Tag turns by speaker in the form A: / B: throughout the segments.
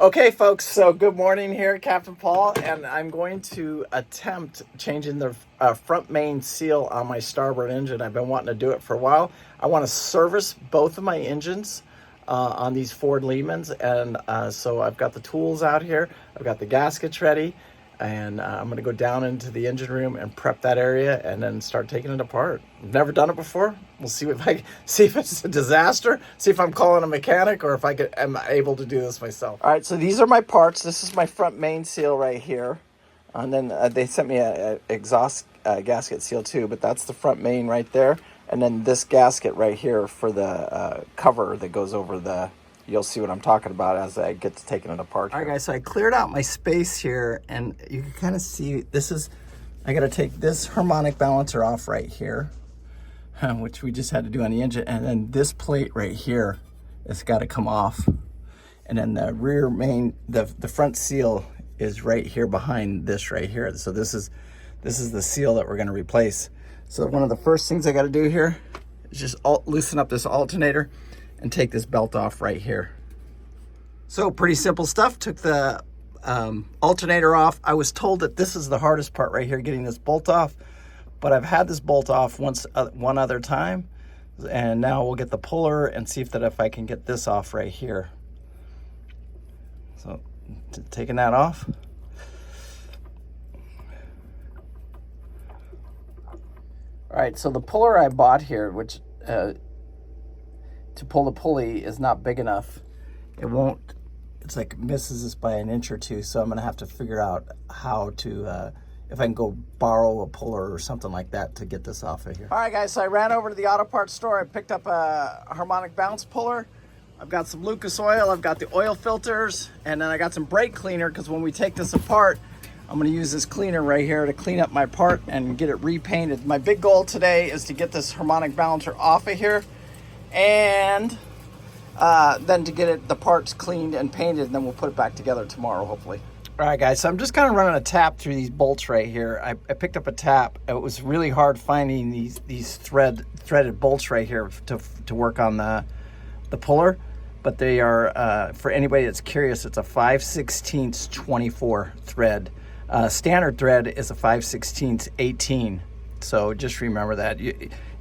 A: Okay, folks, so good morning here, Captain Paul, and I'm going to attempt changing the front main seal on my starboard engine. I've been wanting to do it for a while. I want to service both of my engines on these Ford Lehmans, and so I've got the tools out here. I've got the gaskets ready, and I'm going to go down into the engine room and prep that area and then start taking it apart. I've never done it before. We'll see if it's a disaster, see if I'm calling a mechanic or if am able to do this myself. All right, so these are my parts. This is my front main seal right here. And then they sent me a exhaust gasket seal too, but that's the front main right there. And then this gasket right here for the cover that goes over the, you'll see what I'm talking about as I get to taking it apart. All right, guys, so I cleared out my space here, and you can kind of see this is, I got to take this harmonic balancer off right here, which we just had to do on the engine. And then this plate right here has got to come off. And then the rear main, the front seal is right here behind this right here. So this is the seal that we're going to replace. So one of the first things I got to do here is just loosen up this alternator and take this belt off right here. So pretty simple stuff. Took the alternator off. I was told that this is the hardest part right here, getting this bolt off, but I've had this bolt off one other time, and now we'll get the puller and see if I can get this off right here. So taking that off. All right, so the puller I bought here, which to pull the pulley is not big enough. It won't, it's like misses this by an inch or two, so I'm gonna have to figure out how to, if I can go borrow a puller or something like that to get this off of here. All right, guys, so I ran over to the auto parts store. I picked up a harmonic bounce puller. I've got some Lucas oil, I've got the oil filters, and then I got some brake cleaner, because when we take this apart, I'm gonna use this cleaner right here to clean up my part and get it repainted. My big goal today is to get this harmonic balancer off of here, and then to get the parts cleaned and painted, and then we'll put it back together tomorrow, hopefully. All right, guys, so I'm just kind of running a tap through these bolts right here. I picked up a tap. It was really hard finding these threaded bolts right here to work on the puller, but they are, for anybody that's curious, it's a 5/16 24 thread. Standard thread is a 5/16 18. So just remember that.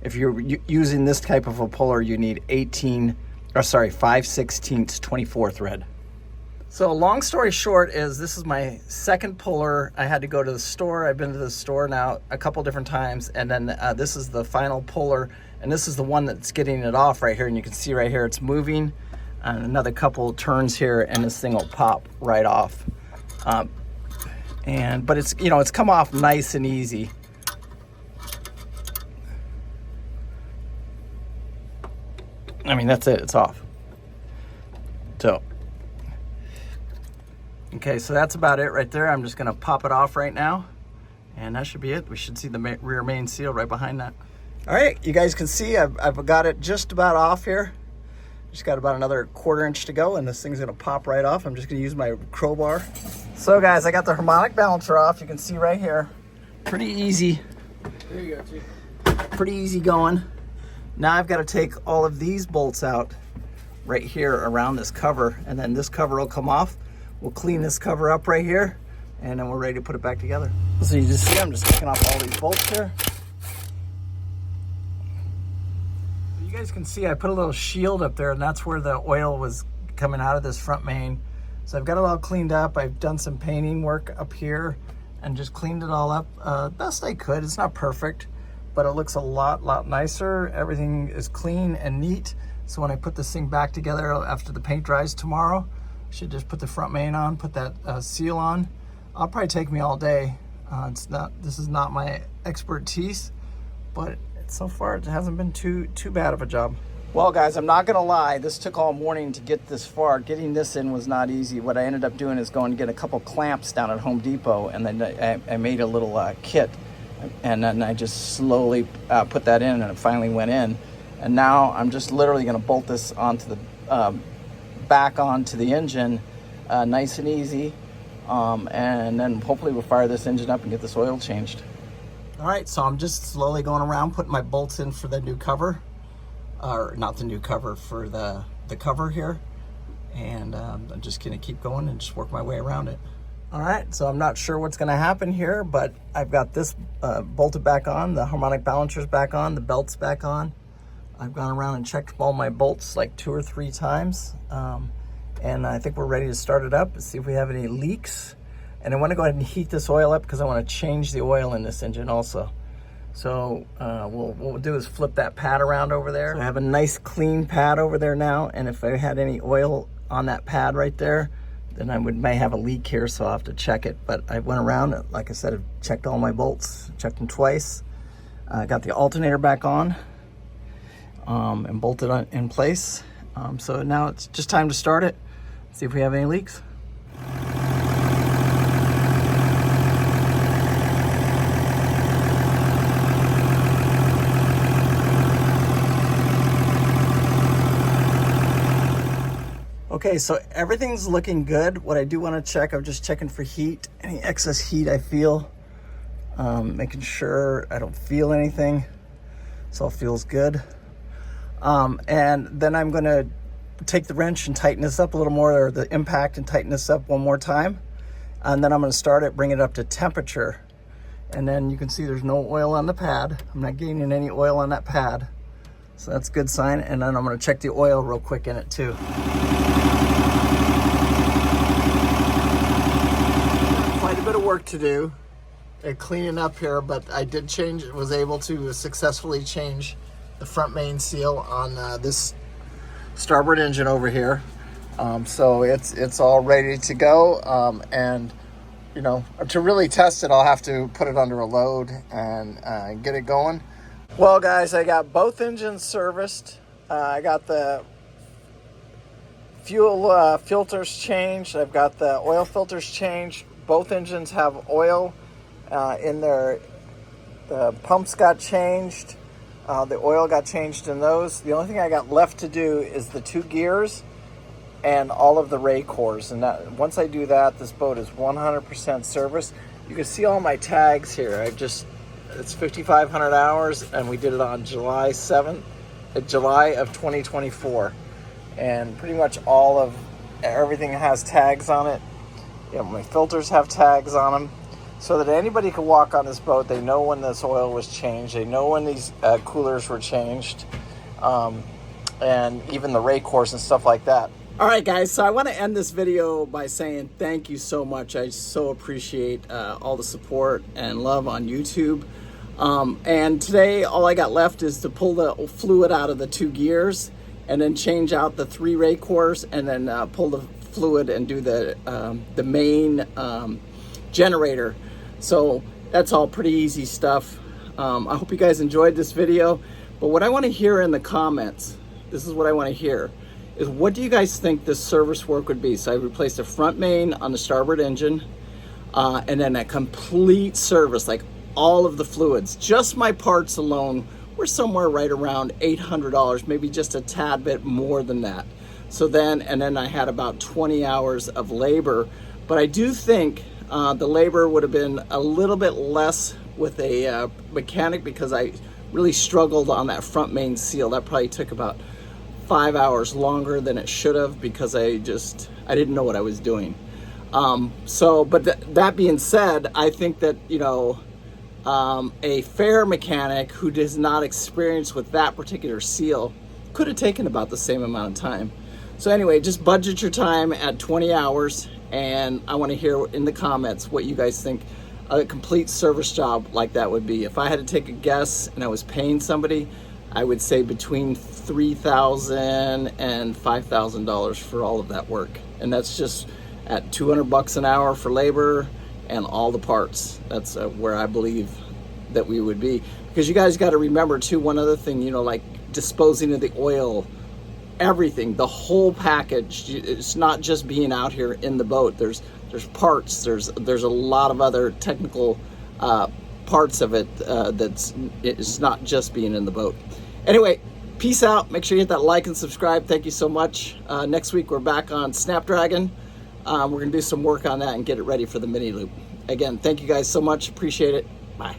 A: If you're using this type of a puller, you need 5/16 24 thread. So long story short is this is my second puller. I had to go to the store. I've been to the store now a couple different times, and then this is the final puller, and this is the one that's getting it off right here. And you can see right here it's moving. Another couple turns here, and this thing will pop right off. But it's, you know, it's come off nice and easy. I mean, that's it, it's off. So, okay, so that's about it right there. I'm just gonna pop it off right now, and that should be it. We should see the rear main seal right behind that. All right, you guys can see I've got it just about off here. Just got about another 1/4 inch to go, and this thing's gonna pop right off. I'm just gonna use my crowbar. So guys, I got the harmonic balancer off. You can see right here, pretty easy. There you go, Chief. Pretty easy going. Now I've got to take all of these bolts out right here around this cover, and then this cover will come off. We'll clean this cover up right here, and then we're ready to put it back together. So you just see I'm just taking off all these bolts here. You guys can see I put a little shield up there, and that's where the oil was coming out of this front main. So I've got it all cleaned up. I've done some painting work up here and just cleaned it all up best I could. It's not perfect, but it looks a lot nicer. Everything is clean and neat. So when I put this thing back together after the paint dries tomorrow, I should just put the front main on, put that seal on. It'll probably take me all day. This is not my expertise, but so far it hasn't been too bad of a job. Well, guys, I'm not gonna lie, this took all morning to get this far. Getting this in was not easy. What I ended up doing is going to get a couple clamps down at Home Depot, and then I made a little kit, and then I just slowly put that in, and it finally went in. And now I'm just literally gonna bolt this onto the back onto the engine, nice and easy, and then hopefully we'll fire this engine up and get this oil changed. All right, so I'm just slowly going around putting my bolts in for the new cover. Or not the new cover, for the cover here. and I'm just gonna keep going and just work my way around it. All right, so I'm not sure what's gonna happen here, but I've got this bolted back on, the harmonic balancer's back on, the belt's back on. I've gone around and checked all my bolts like 2 or 3 times, and I think we're ready to start it up and see if we have any leaks. And I want to go ahead and heat this oil up because I want to change the oil in this engine also. So what we'll do is flip that pad around over there. So I have a nice clean pad over there now, and if I had any oil on that pad right there, then I may have a leak here, so I'll have to check it. But I went around, like I said, I've checked all my bolts, checked them twice. I got the alternator back on and bolted in place. So now it's just time to start it, see if we have any leaks. Okay, so everything's looking good. What I do want to check, I'm just checking for heat, any excess heat I feel, making sure I don't feel anything. This all feels good. And then I'm going to take the wrench and tighten this up a little more, or the impact, and tighten this up one more time. And then I'm going to start it, bring it up to temperature. And then you can see there's no oil on the pad. I'm not gaining any oil on that pad. So that's a good sign. And then I'm going to check the oil real quick in it too. Quite a bit of work to do cleaning up here, but I did was able to successfully change the front main seal on this starboard engine over here. So it's all ready to go. And you know, to really test it, I'll have to put it under a load and get it going. Well, guys, I got both engines serviced. I got the fuel filters changed. I've got the oil filters changed. Both engines have oil in there. The pumps got changed. The oil got changed in those. The only thing I got left to do is the 2 gears and all of the ray cores. And once I do that, this boat is 100% serviced. You can see all my tags here. It's 5,500 hours, and we did it on July 7th, July of 2024. And pretty much everything has tags on it. You know, my filters have tags on them, so that anybody can walk on this boat. They know when this oil was changed. They know when these coolers were changed, and even the ray cores and stuff like that. All right, guys, so I want to end this video by saying thank you so much. I so appreciate all the support and love on YouTube. And today, all I got left is to pull the fluid out of the 2 gears, and then change out the 3 ray cores, and then pull the fluid and do the main generator. So that's all pretty easy stuff. I hope you guys enjoyed this video, but what I want to hear in the comments, this is what I want to hear, is what do you guys think this service work would be? So I replaced the front main on the starboard engine, and then a complete service, like all of the fluids. Just my parts alone were somewhere right around $800, maybe just a tad bit more than that. So then I had about 20 hours of labor, but I do think the labor would have been a little bit less with a mechanic, because I really struggled on that front main seal. That probably took about 5 hours longer than it should have, because I didn't know what I was doing. But that being said, I think that, you know, a fair mechanic who does not experience with that particular seal could have taken about the same amount of time. So anyway, just budget your time at 20 hours, and I want to hear in the comments what you guys think a complete service job like that would be. If I had to take a guess and I was paying somebody, I would say between $3,000 and $5,000 for all of that work. And that's just at $200 an hour for labor and all the parts. That's where I believe that we would be. Because you guys got to remember too, one other thing, you know, like disposing of the oil, everything, the whole package. It's not just being out here in the boat. There's parts, there's a lot of other technical parts of it it's not just being in the boat. Anyway, peace out. Make sure you hit that like and subscribe. Thank you so much. Next week we're back on Snapdragon. We're gonna do some work on that and get it ready for the mini loop. Again, thank you guys so much. Appreciate it. Bye.